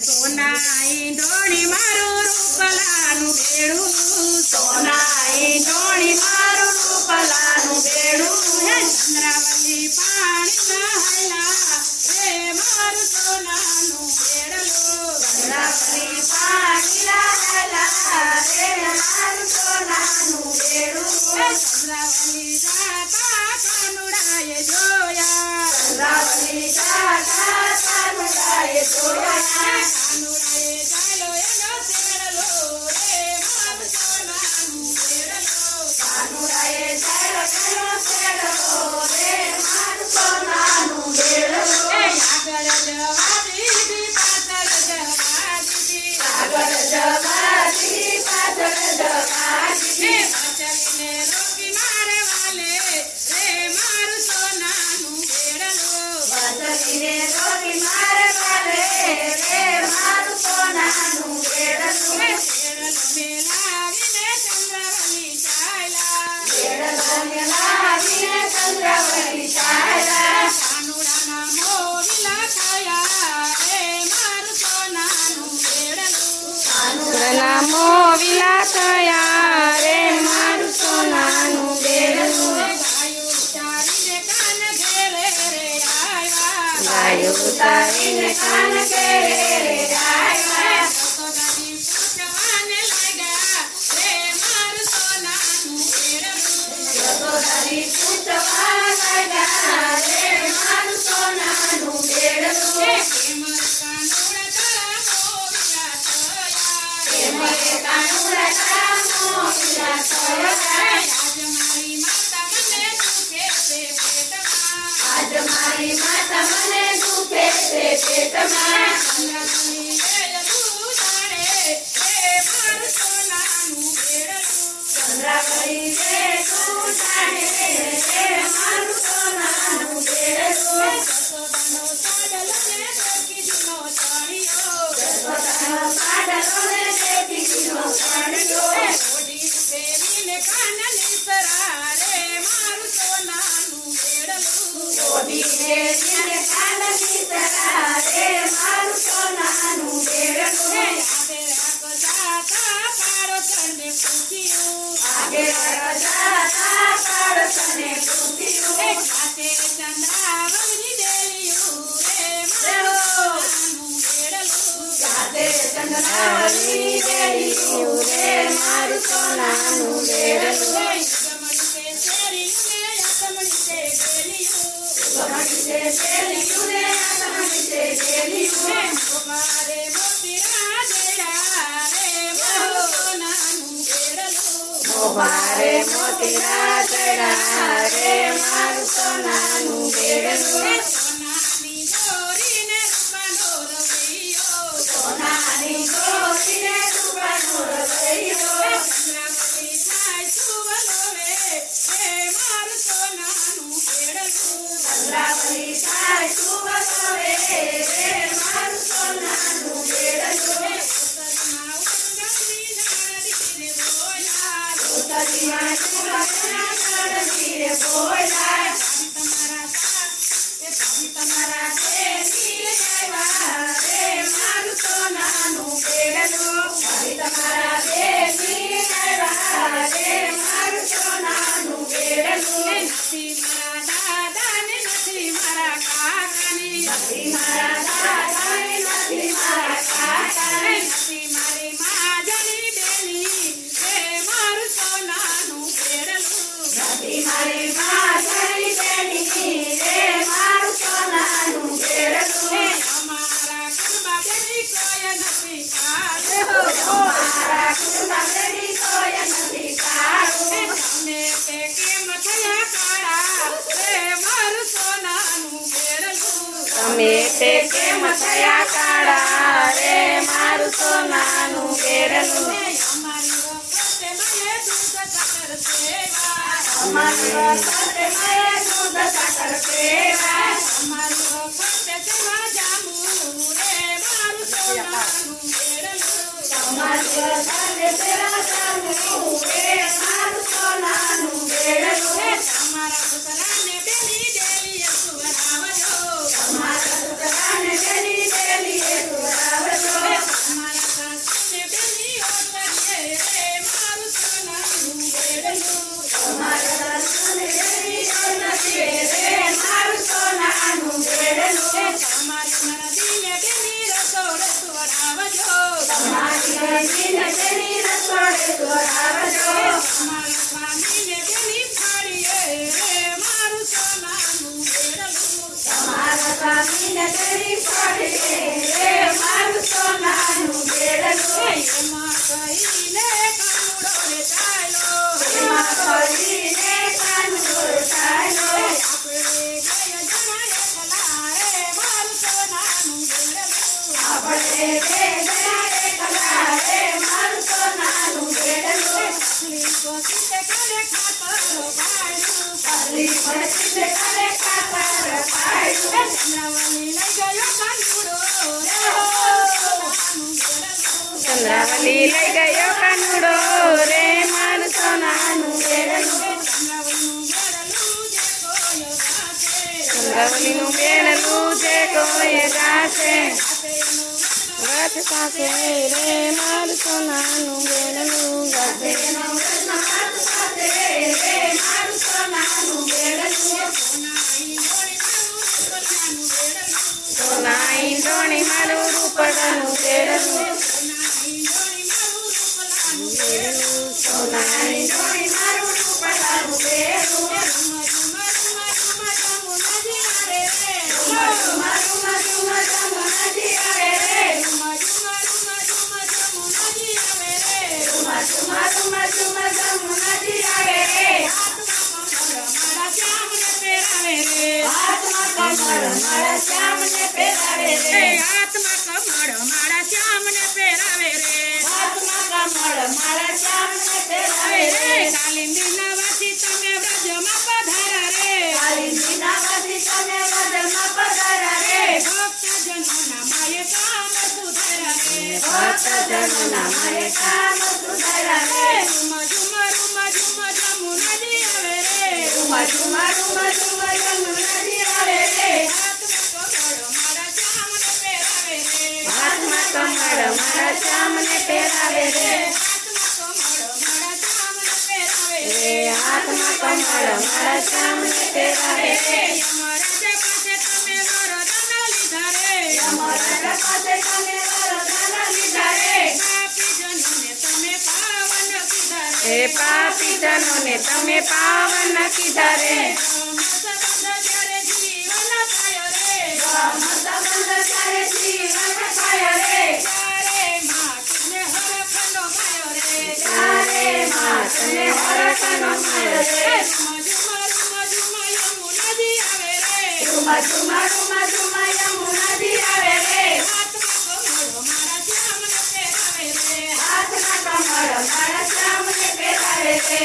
સોના ઈંડોણી મારું રૂપલાનું બેડું, સોના ઈંડોણી મારું રૂપલાનું બેડું, ચંદ્રાવલી પાણી નહાયલા રે મારું સોનાનું બેડલું, ચંદ્રાવલી પાણી નહાયલા રે મારું સોનાનું બેડું, ચંદ્રાવલી જાતા કાનુડાએ જોયા, ચંદ્રાવલી જાતા કાનુડાએ જોયા, કાનુડાએ ચાલો એનો તેડલો રે મારું સોનાનું બેડલો, કાનુડાએ ચાલો એનો તેડલો રે મારું સોનાનું બેડલો, આગળ જવા દીધી પાછળ જવા દીધી, આગળ જવા દીધી પાછળ જવા દીધી, પાછળને રોકી મારે વાલે રે મારું સોનાનું બેડલો, પાછળને રોકી મારે વાલે રે મારું સોનાનું બેડલો, બેડલો મેલાવીને ચંદ્રાવલી ચાલ્યા, બેડલો મેલાવીને ચંદ્રાવલી ચાલ્યા, કાનુડાના મોવિલા થયા રે મારું સોનાનું બેડલું, કાનુડાના મોવિલા થયા રે મારું સોનાનું બેડલું, ગાયું ઉતારીને કાન ઘેરે રે આવ્યા, ગાયું ઉતારીને કાન ઘેરે રે આવ્યા, સસોદાની પૂછવાને લાગ્યા રે મારું સોનાનું બેડલું, સસોદાની પૂછવા લાગ્યા રે મારું સોનાનું બેડલું, કેમ કાનુડા તારા મોવિલા થયા, કેમ કાનુડા તારા મોવિલા થયા, આજ મારી માતા મને દુખે છે પેટમાં, આજ મારી માતા મને દુખે છે પેટમાં, ચંદ્રાવલી વેલ તું જાણે રે મારું સોનાનું બેડલું, ચંદ્રાવલી વેલ તું જાણે રે મારું સોનાનું બેડલું, જશોદાનો સાડલો ને દેખીનો ચણિયો, જશોદાનો સાડલો ને દેખીનો ચણિયો, ઓઢી પહેરીને કાનની સરા રે મારું સોનાનું બેડલું, ઓઢી પહેરીને કાનની સરા રે મારું સોનાનું બેડલું, આગે રાખ જાતા પાડોશને પૂછ્યું, આગે રાખ જાતા પાડોશને પૂછ્યું, ખાતે ચંદ્રાવલી દેલિયું રે મારું સોનાનું બેડલું, ખાતે ચંદ્રાવલી દેલિયું રે મારું સોનાનું બેડલું, જમણી તે શેરીયું ને જમણી તે ગેલિયું, જમણી તે શેરીયું ને જમણી તે ગેલિયું, મોભારે મોતીરા જડ્યા રે મારું સોનાનું બેડલું, મોભારે મોતીરા જડ્યા રે મારું સોનાનું બેડલું, સોનાની દોરીને રૂપાનો રવૈયો, સોનાની દોરીને રૂપાનો રવૈયો, ચંદ્રાવલી થાય સુવલોવે રે મારું સોનાનું બેડલું, ચંદ્રાવલી થાય સુવલોવે રે મારું સોનાનું બેડલું, ઉતરીમાં ઉંગલી નારદી રે બોલા, ઉતરીમાં ઉંગલી નારદી રે બોલા, તમારા દેવી આવ્યા રે મારું સોનાનું બેડલું, તમારા દેવી આવ્યા રે મારું સોનાનું બેડલું, નથી મારા દાદા ને નથી મારા કાકાની, નથી મારા દાદા ને નથી મારા કાકાની, નથી મારી માજની બેની રે મારું સોનાનું બેડલું, નથી મારી માજની બેની રે મારું સોનાનું બેડલું, અમારા ઘરમાં બેની કોઈ નથી કાઢો, અમારા ઘરમાં બેની કોઈ નથી કાઢો, તમે તે કેમ થયા કાળા રે મારું સોનાનું બેડલું, તમે તે કેમ થયા કાળા રે મારું સોનાનું બેડલું, અમારી વખતે મને દૂધ સાકર સેવા, અમારી વખતે મને દૂધ સાકર સેવા, અમારી વખતે તેમાં જામુ રે મારું સોનાનું બેડલું, અમારી વખતે તેમાં જામુ રે મારું સોનાનું બેડલું, તમારા પુતરાને બેની ડેલી સુવરાવજો, તમારા પુતરાને કાળીજીને તેની રસોડે જોડાવજો. મારા સ્વામીને તેની ફાળીએ મારું સોનાનું બેડલું. તમારા સ્વામીને તેની ફાળીએ મારું સોનાનું બેડલું. એમાં કહીને કાનુડો રે ચાલ્યો. એમાં કહીને કાનુડો ચાલ્યો. આપણે બે જણા એકલા રે મારું સોનાનું બેડલું. આપણે બે જણા એકલા રે મારું સોનાનું બેડલું. પછી કાલે ખાતર પાડ્યું. કાલી પછી કાલે ખાતર પાડ્યું. ચંદ્રાવલી લઈ ગયો કાનુડો રે સોનાનું બેડલું. ચંદ્રાવલી લઈ ગયો કાનુડો રે મારું સોનાનું બેડલું. ચંદ્રાવલીનું બેડલું જે કોઈ ગાશે રથ સાથે રે મારું સોનાનું બેડલું ગાશે. એનો પ્રશ્ન હાથ સાથે રે મારું સોનાનું બેડલું. સોના ઈંડોણી મારું રૂપડાનું બેડલું. સોના ઈંડોણી મારું રૂપડાનું બેડલું. મારું મારું મારું નદી આવે રે. મારું મારું મારું મારું નદી આવે રે. હાથમાં કમળ મારા શ્યામને પહેરાવે રે. હાથમાં કમળ મારા શ્યામને પહેરાવે રે. હાથમાં કમળ મારા શ્યામને પહેરાવે રે. કાલિંદીના વાસી તમે વ્રજમાં પધારા રે. કાલિંદીના વાસી તમે વ્રજમાં પધારા રે. ભક્તજનોના માયે કામ સુધારા રે. ભક્તજનોના માયે કામ સુધારા રે. ઝુમા ઝુમા રૂમા ઝુમા જમુનાજી આવે રે. રૂમા રૂમા રૂમા રૂમા જમુનાજી આવે રે. હાથમાં કમળ મારા શ્યામને પહેરાવે રે. હાથમાં કમળ મારા શ્યામને પહેરાવે રે. રે હાથમાં કમળ મારા શ્યામને પહેરાવે રે. યમરાજા પાસે તમે વરદાન લીધા રે. યમરાજા પાસે તમે વરદાન લીધા રે. પાપીજનોને તમે પાવન કીધા રે. એ પાપીજનોને તમે પાવન કીધા રે. સંબંધ ત્યારે જીવન થાય રે. ત્યારે માતને હરખનો ગાયો રે. ત્યારે માતને હરખનો મળે રે. રૂમા રૂમા રૂમા રૂમા યમુનાજી આવે રે. હાથમાં કમળ મારા શ્યામને પહેરાવે રે.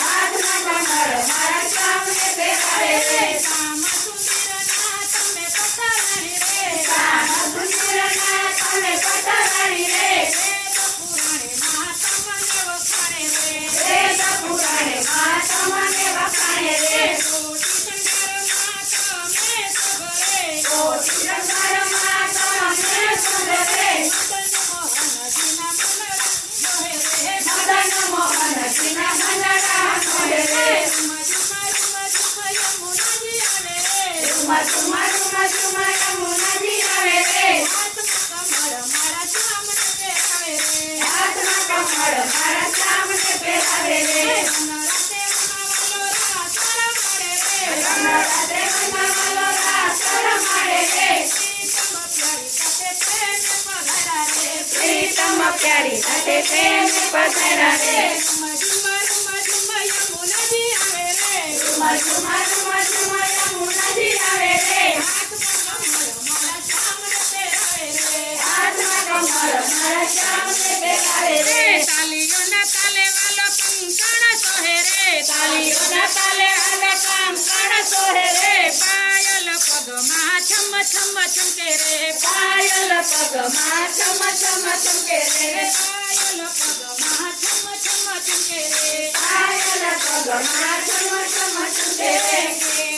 હાથમાં કમળ મારા શ્યામને પહેરાવે રે. શ્યામ સુંદરના તમે પધારાણી રે. વેદ પુરાણે માં તમને વખાણે રે. કોટી સંસારમાં તમે સુંદરે. મદન મોહન સીના મંડળા મોહે રે. રૂમા રૂમા રૂમા રૂમા યમુનાજી આવે રે. હાથમાં કમળ મારા શ્યામને પહેરાવે રે. નવરાત્રે મનાવલો રાસ રમાડે રે. પ્રીતમ પ્યારી સાથે પ્રેમ પધારા રે. રૂમા રૂમા રૂમા રૂમા યમુનાજી આવે રે. હાથમાં કમળ મારા શ્યામને પહેરાવે રે. તાલીઓના તાલે વાલો કંકણ સોહે રે. તાલીઓના તાલે આલે કામ કણ સોહે રે. પાયલ પગમાં છમ છમ ચમકે રે. પાયલ પગમાં ચમ ચમ ચમકે રે. પાયલ પગમાં છમ છમ ચમકે રે. પાયલ પગમાં ચમ ચમ ચમકે રે.